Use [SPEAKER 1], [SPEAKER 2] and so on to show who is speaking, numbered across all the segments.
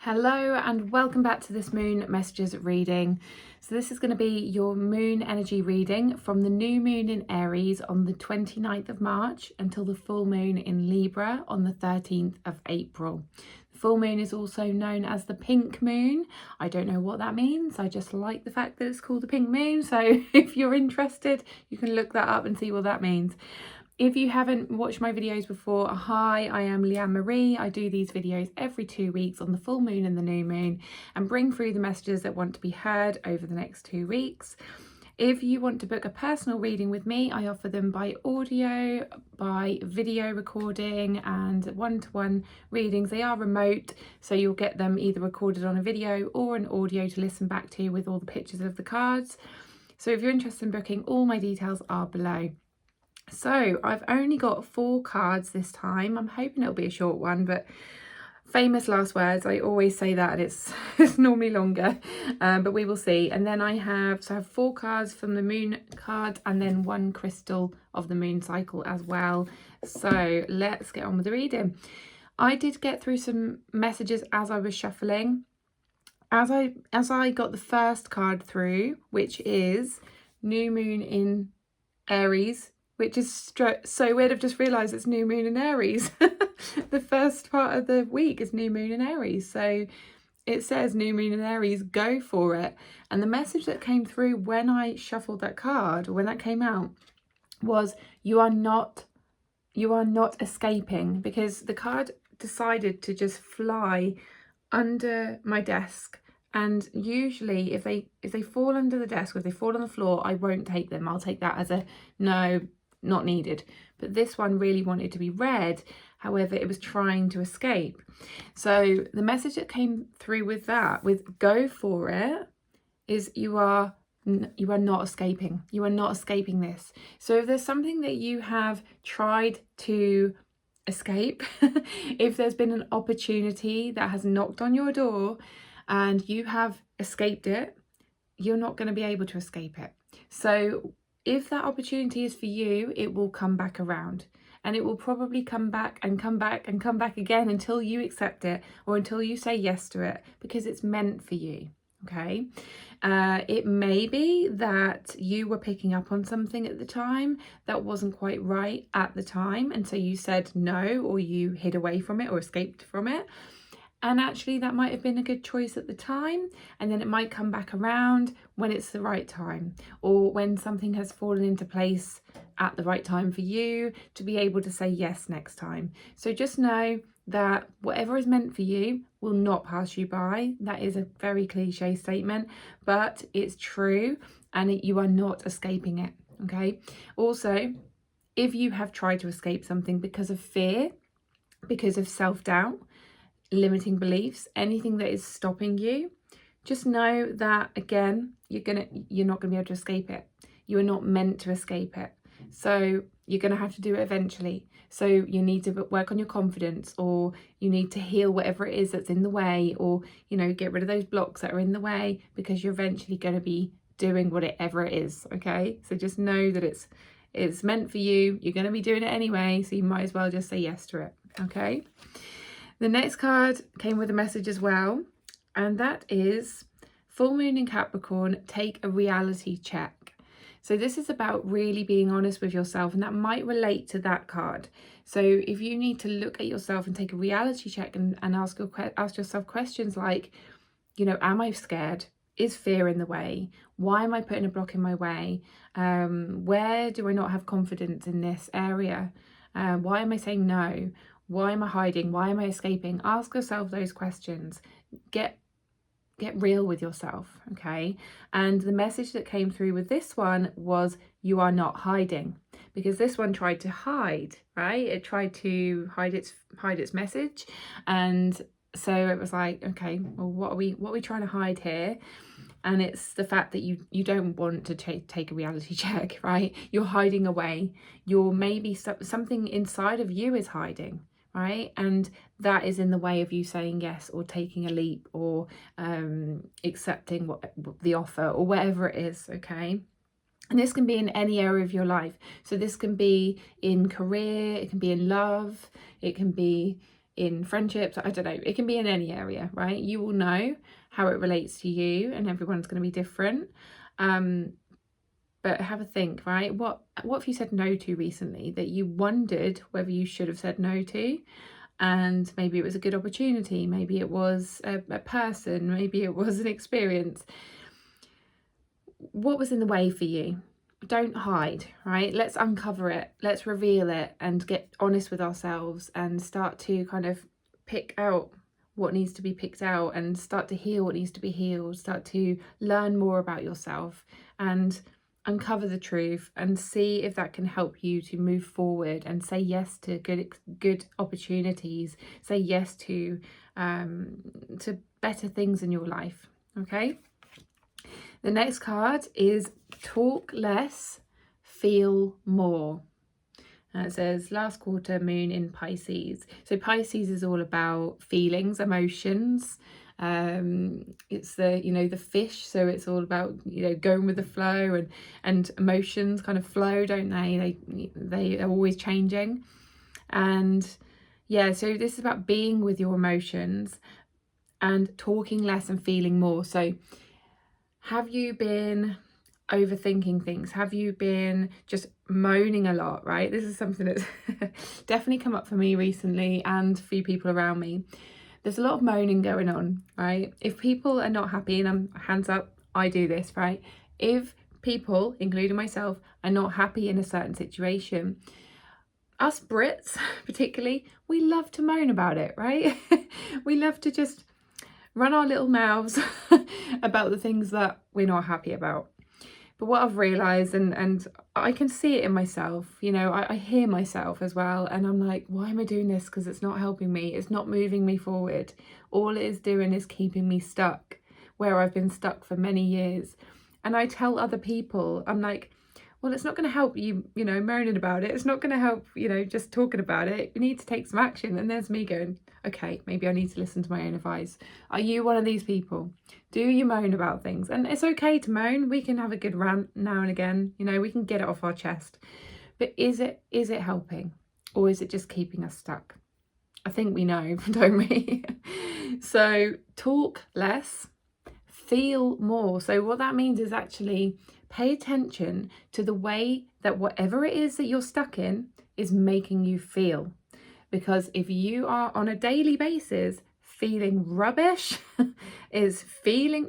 [SPEAKER 1] Hello and welcome back to this moon messages reading. So this is going to be your moon energy reading from the new moon in Aries on the 29th of March until the full moon in Libra on the 13th of April. The full moon is also known as the pink moon. I don't know what that means. I just like the fact that it's called the pink moon. So if you're interested, you can look that up and see what that means. If you haven't watched my videos before, hi, I am Leanne Marie. I do these videos every 2 weeks on the full moon and the new moon and bring through the messages that want to be heard over the next 2 weeks. If you want to book a personal reading with me, I offer them by audio, by video recording and one-to-one readings. They are remote, so you'll get them either recorded on a video or an audio to listen back to with all the pictures of the cards. So if you're interested in booking, all my details are below. So I've only got 4 cards this time. I'm hoping it'll be a short one, but famous last words. I always say that, and it's normally longer, but we will see. And then I have 4 cards from the moon card and then 1 crystal of the moon cycle as well. So let's get on with the reading. I did get through some messages as I was shuffling. As I got the first card through, which is new moon in Aries, which is so weird. I've just realised it's new moon in Aries. The first part of the week is new moon in Aries. So it says new moon in Aries, go for it. And the message that came through when I shuffled that card, or when that came out, was you are not escaping, because the card decided to just fly under my desk. And usually if they fall under the desk or if they fall on the floor, I won't take them. I'll take that as a no, not needed. But this one really wanted to be read. However, it was trying to escape. So the message that came through with that, with go for it, is you are not escaping. You are not escaping this. So if there's something that you have tried to escape, if there's been an opportunity that has knocked on your door and you have escaped it, you're not going to be able to escape it. So if that opportunity is for you, it will come back around, and it will probably come back and come back and come back again until you accept it or until you say yes to it, because it's meant for you. Okay. It may be that you were picking up on something at the time that wasn't quite right at the time, and so you said no, or you hid away from it or escaped from it. And actually that might have been a good choice at the time, and then it might come back around when it's the right time, or when something has fallen into place at the right time for you to be able to say yes next time. So just know that whatever is meant for you will not pass you by. That is a very cliche statement, but it's true, and you are not escaping it. Okay. Also, if you have tried to escape something because of fear, because of self-doubt, limiting beliefs, anything that is stopping you, just know that again, you're not going to be able to escape it. You are not meant to escape it. So you're going to have to do it eventually. So you need to work on your confidence, or you need to heal whatever it is that's in the way, or get rid of those blocks that are in the way, because you're eventually going to be doing whatever it is. Okay, so just know that it's meant for you. You're going to be doing it anyway, so you might as well just say yes to it. Okay. The next card came with a message as well, and that is full moon in Capricorn, take a reality check. So this is about really being honest with yourself, and that might relate to that card. So if you need to look at yourself and take a reality check and ask yourself questions like, am I scared? Is fear in the way? Why am I putting a block in my way? Where do I not have confidence in this area? Why am I saying no? Why am I hiding? Why am I escaping? Ask yourself those questions. Get real with yourself, okay? And the message that came through with this one was you are not hiding, because this one tried to hide, right? It tried to hide its message, and so it was like, okay, well, what are we trying to hide here? And it's the fact that you don't want to take a reality check, right? You're hiding away. You're maybe something inside of you is hiding, right? And that is in the way of you saying yes, or taking a leap, or accepting the offer, or whatever it is. Okay. And this can be in any area of your life. So this can be in career, it can be in love, it can be in friendships, I don't know, it can be in any area, right? You will know how it relates to you, and everyone's going to be different. But have a think, right? What have you said no to recently that you wondered whether you should have said no to? And maybe it was a good opportunity, maybe it was a person, maybe it was an experience. What was in the way for you? Don't hide, right? Let's uncover it, let's reveal it, and get honest with ourselves, and start to kind of pick out what needs to be picked out, and start to heal what needs to be healed, start to learn more about yourself and uncover the truth, and see if that can help you to move forward and say yes to good opportunities, say yes to better things in your life. Okay, the next card is talk less, feel more. And it says last quarter moon in Pisces. So Pisces is all about feelings, emotions. It's the, you know, the fish, so it's all about, you know, going with the flow, and emotions kind of flow, don't they are always changing. And yeah, so this is about being with your emotions and talking less and feeling more. So have you been overthinking things? Have you been just moaning a lot, right? This is something that's definitely come up for me recently and a few people around me. There's a lot of moaning going on, right? If people are not happy, and I'm hands up, I do this, right? If people, including myself, are not happy in a certain situation, us Brits particularly, we love to moan about it, right? We love to just run our little mouths about the things that we're not happy about. But what I've realised, and I can see it in myself, you know, I hear myself as well, and I'm like, why am I doing this? Because it's not helping me, it's not moving me forward. All it is doing is keeping me stuck where I've been stuck for many years. And I tell other people, I'm like, well, it's not going to help you, you know, moaning about it. It's not going to help, you know, just talking about it. You need to take some action. And there's me going, okay, maybe I need to listen to my own advice. Are you one of these people? Do you moan about things? And it's okay to moan. We can have a good rant now and again. You know, we can get it off our chest. But is it helping? Or is it just keeping us stuck? I think we know, don't we? So talk less, feel more. So what that means is actually pay attention to the way that whatever it is that you're stuck in is making you feel. Because if you are on a daily basis feeling rubbish, is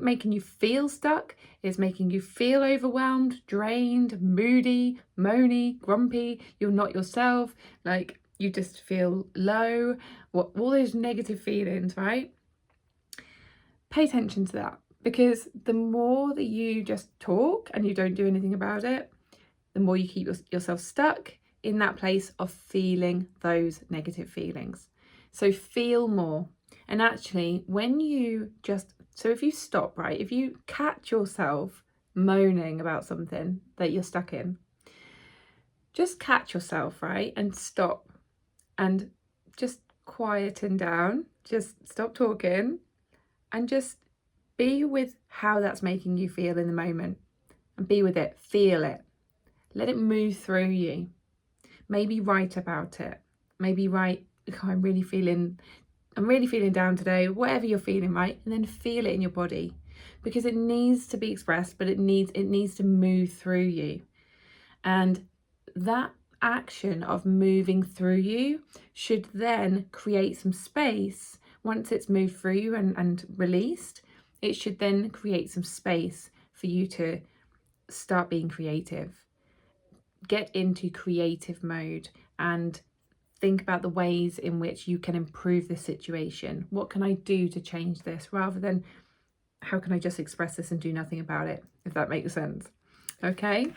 [SPEAKER 1] making you feel stuck, is making you feel overwhelmed, drained, moody, moany, grumpy, you're not yourself, like you just feel low, all those negative feelings, right? Pay attention to that. Because the more that you just talk and you don't do anything about it, the more you keep yourself stuck in that place of feeling those negative feelings. So feel more. And actually, when you so if you stop, right, if you catch yourself moaning about something that you're stuck in, just catch yourself, right, and stop and just quieten down, just stop talking and just be with how that's making you feel in the moment, and be with it, feel it, let it move through you. Maybe write about it. Maybe write, I'm really feeling down today, whatever you're feeling, right? And then feel it in your body, because it needs to be expressed, but it needs to move through you. And that action of moving through you should then create some space. Once it's moved through you and released, it should then create some space for you to start being creative. Get into creative mode and think about the ways in which you can improve the situation. What can I do to change this? Rather than how can I just express this and do nothing about it, if that makes sense. Okay.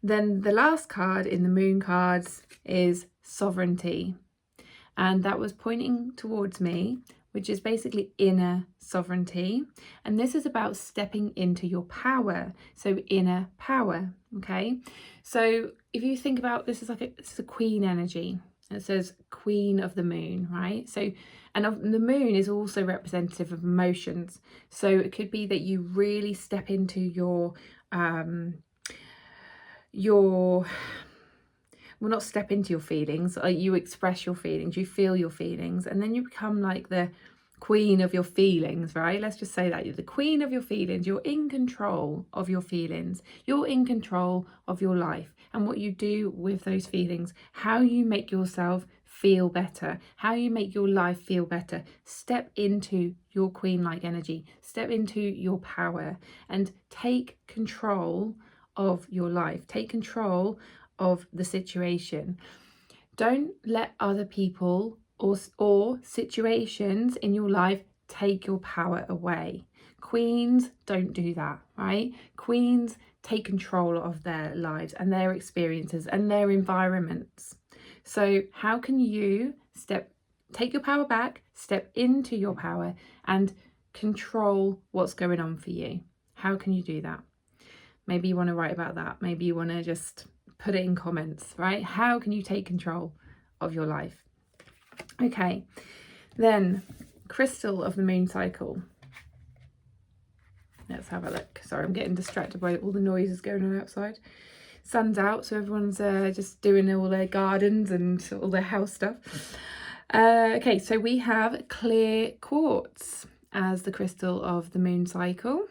[SPEAKER 1] Then the last card in the moon cards is sovereignty. And that was pointing towards me, which is basically inner sovereignty. And this is about stepping into your power. So inner power, okay? So if you think about this, it's a queen energy. It says queen of the moon, right? So, and the moon is also representative of emotions. So it could be that you really step into your well, not step into your feelings, you express your feelings, you feel your feelings, and then you become like the queen of your feelings, right? Let's just say that you're the queen of your feelings. You're in control of your feelings. You're in control of your life and what you do with those feelings, how you make yourself feel better, how you make your life feel better. Step into your queen-like energy, step into your power, and take control of your life. Take control of the situation. Don't let other people or situations in your life take your power away. Queens don't do that, right? Queens take control of their lives and their experiences and their environments. So how can you take your power back, step into your power and control what's going on for you? How can you do that? Maybe you want to write about that. Maybe you want to just put it in comments, right? How can you take control of your life? Okay, then crystal of the moon cycle. Let's have a look. Sorry, I'm getting distracted by all the noises going on outside. Sun's out, so everyone's just doing all their gardens and all their house stuff. Okay, so we have clear quartz as the crystal of the moon cycle.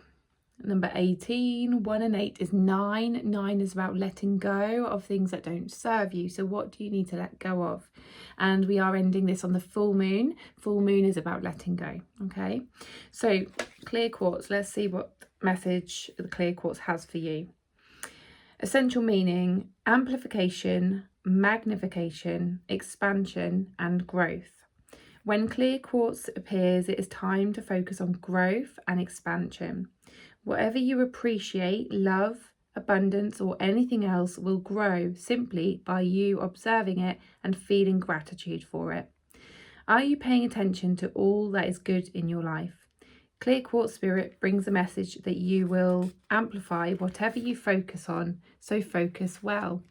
[SPEAKER 1] Number 18, 1 and 8 is 9. 9 is about letting go of things that don't serve you. So what do you need to let go of? And we are ending this on the full moon. Full moon is about letting go. Okay, so clear quartz. Let's see what message the clear quartz has for you. Essential meaning: amplification, magnification, expansion, and growth. When clear quartz appears, it is time to focus on growth and expansion. Whatever you appreciate, love, abundance, or anything else will grow simply by you observing it and feeling gratitude for it. Are you paying attention to all that is good in your life? Clear quartz spirit brings a message that you will amplify whatever you focus on, so focus well.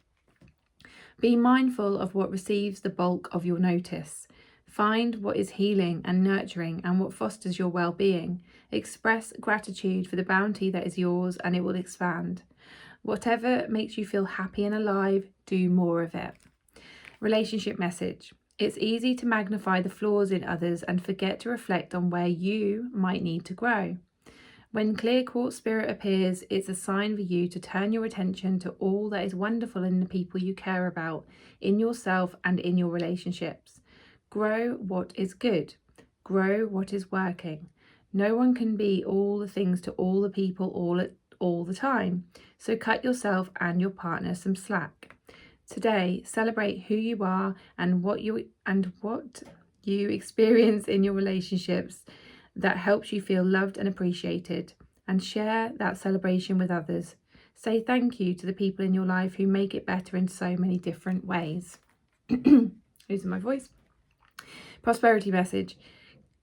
[SPEAKER 1] Be mindful of what receives the bulk of your notice. Find what is healing and nurturing and what fosters your well-being. Express gratitude for the bounty that is yours and it will expand. Whatever makes you feel happy and alive, do more of it. Relationship message. It's easy to magnify the flaws in others and forget to reflect on where you might need to grow. When clear quartz spirit appears, it's a sign for you to turn your attention to all that is wonderful in the people you care about, in yourself and in your relationships. Grow what is good. Grow what is working. No one can be all the things to all the people all the time. So cut yourself and your partner some slack. Today, celebrate who you are and what you experience in your relationships that helps you feel loved and appreciated, and share that celebration with others. Say thank you to the people in your life who make it better in so many different ways. Losing my voice. Prosperity message.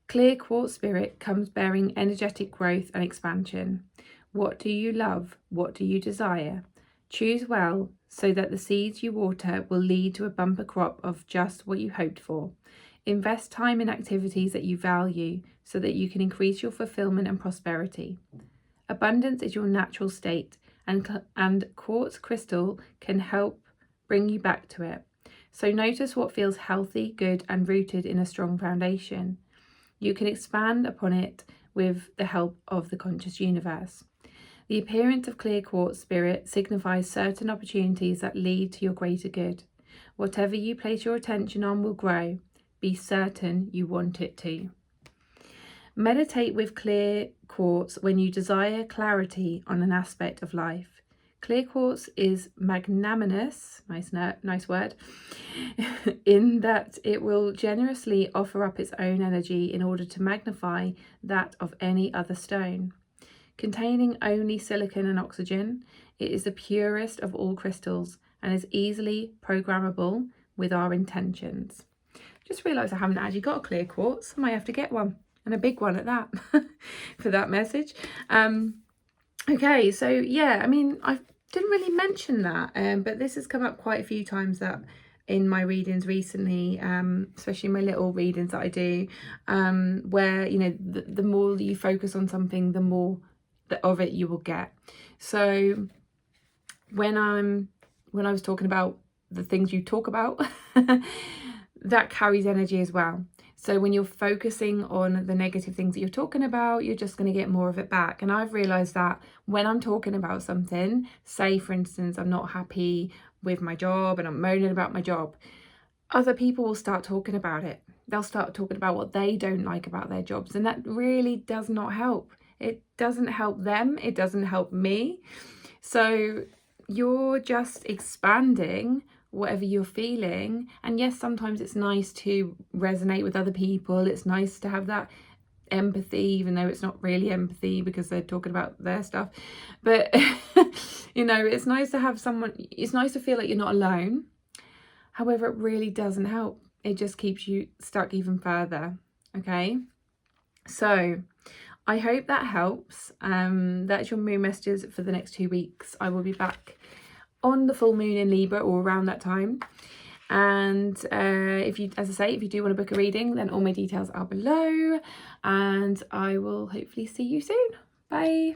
[SPEAKER 1] Clear quartz spirit comes bearing energetic growth and expansion. What do you love? What do you desire? Choose well so that the seeds you water will lead to a bumper crop of just what you hoped for. Invest time in activities that you value so that you can increase your fulfillment and prosperity. Abundance is your natural state, and quartz crystal can help bring you back to it. So notice what feels healthy, good, and rooted in a strong foundation. You can expand upon it with the help of the conscious universe. The appearance of clear quartz spirit signifies certain opportunities that lead to your greater good. Whatever you place your attention on will grow. Be certain you want it to. Meditate with clear quartz when you desire clarity on an aspect of life. Clear quartz is magnanimous, nice word, in that it will generously offer up its own energy in order to magnify that of any other stone. Containing only silicon and oxygen, it is the purest of all crystals and is easily programmable with our intentions. Just realised I haven't actually got a clear quartz. I might have to get one, and a big one at that, for that message. Okay, so yeah, I mean, I didn't really mention that, but this has come up quite a few times that in my readings recently, especially my little readings that I do, where, you know, the more you focus on something, the more of it you will get. So when I was talking about the things you talk about, that carries energy as well. So when you're focusing on the negative things that you're talking about, you're just going to get more of it back. And I've realized that when I'm talking about something, say for instance, I'm not happy with my job and I'm moaning about my job, other people will start talking about it. They'll start talking about what they don't like about their jobs. And that really does not help. It doesn't help them. It doesn't help me. So you're just expanding whatever you're feeling. And yes, sometimes it's nice to resonate with other people. It's nice to have that empathy, even though it's not really empathy because they're talking about their stuff. But, you know, it's nice to have someone, it's nice to feel like you're not alone. However, it really doesn't help. It just keeps you stuck even further. Okay. So I hope that helps. That's your moon messages for the next 2 weeks. I will be back on the full moon in Libra or around that time. And if you, as I say, if you do want to book a reading, then all my details are below, and I will hopefully see you soon. Bye.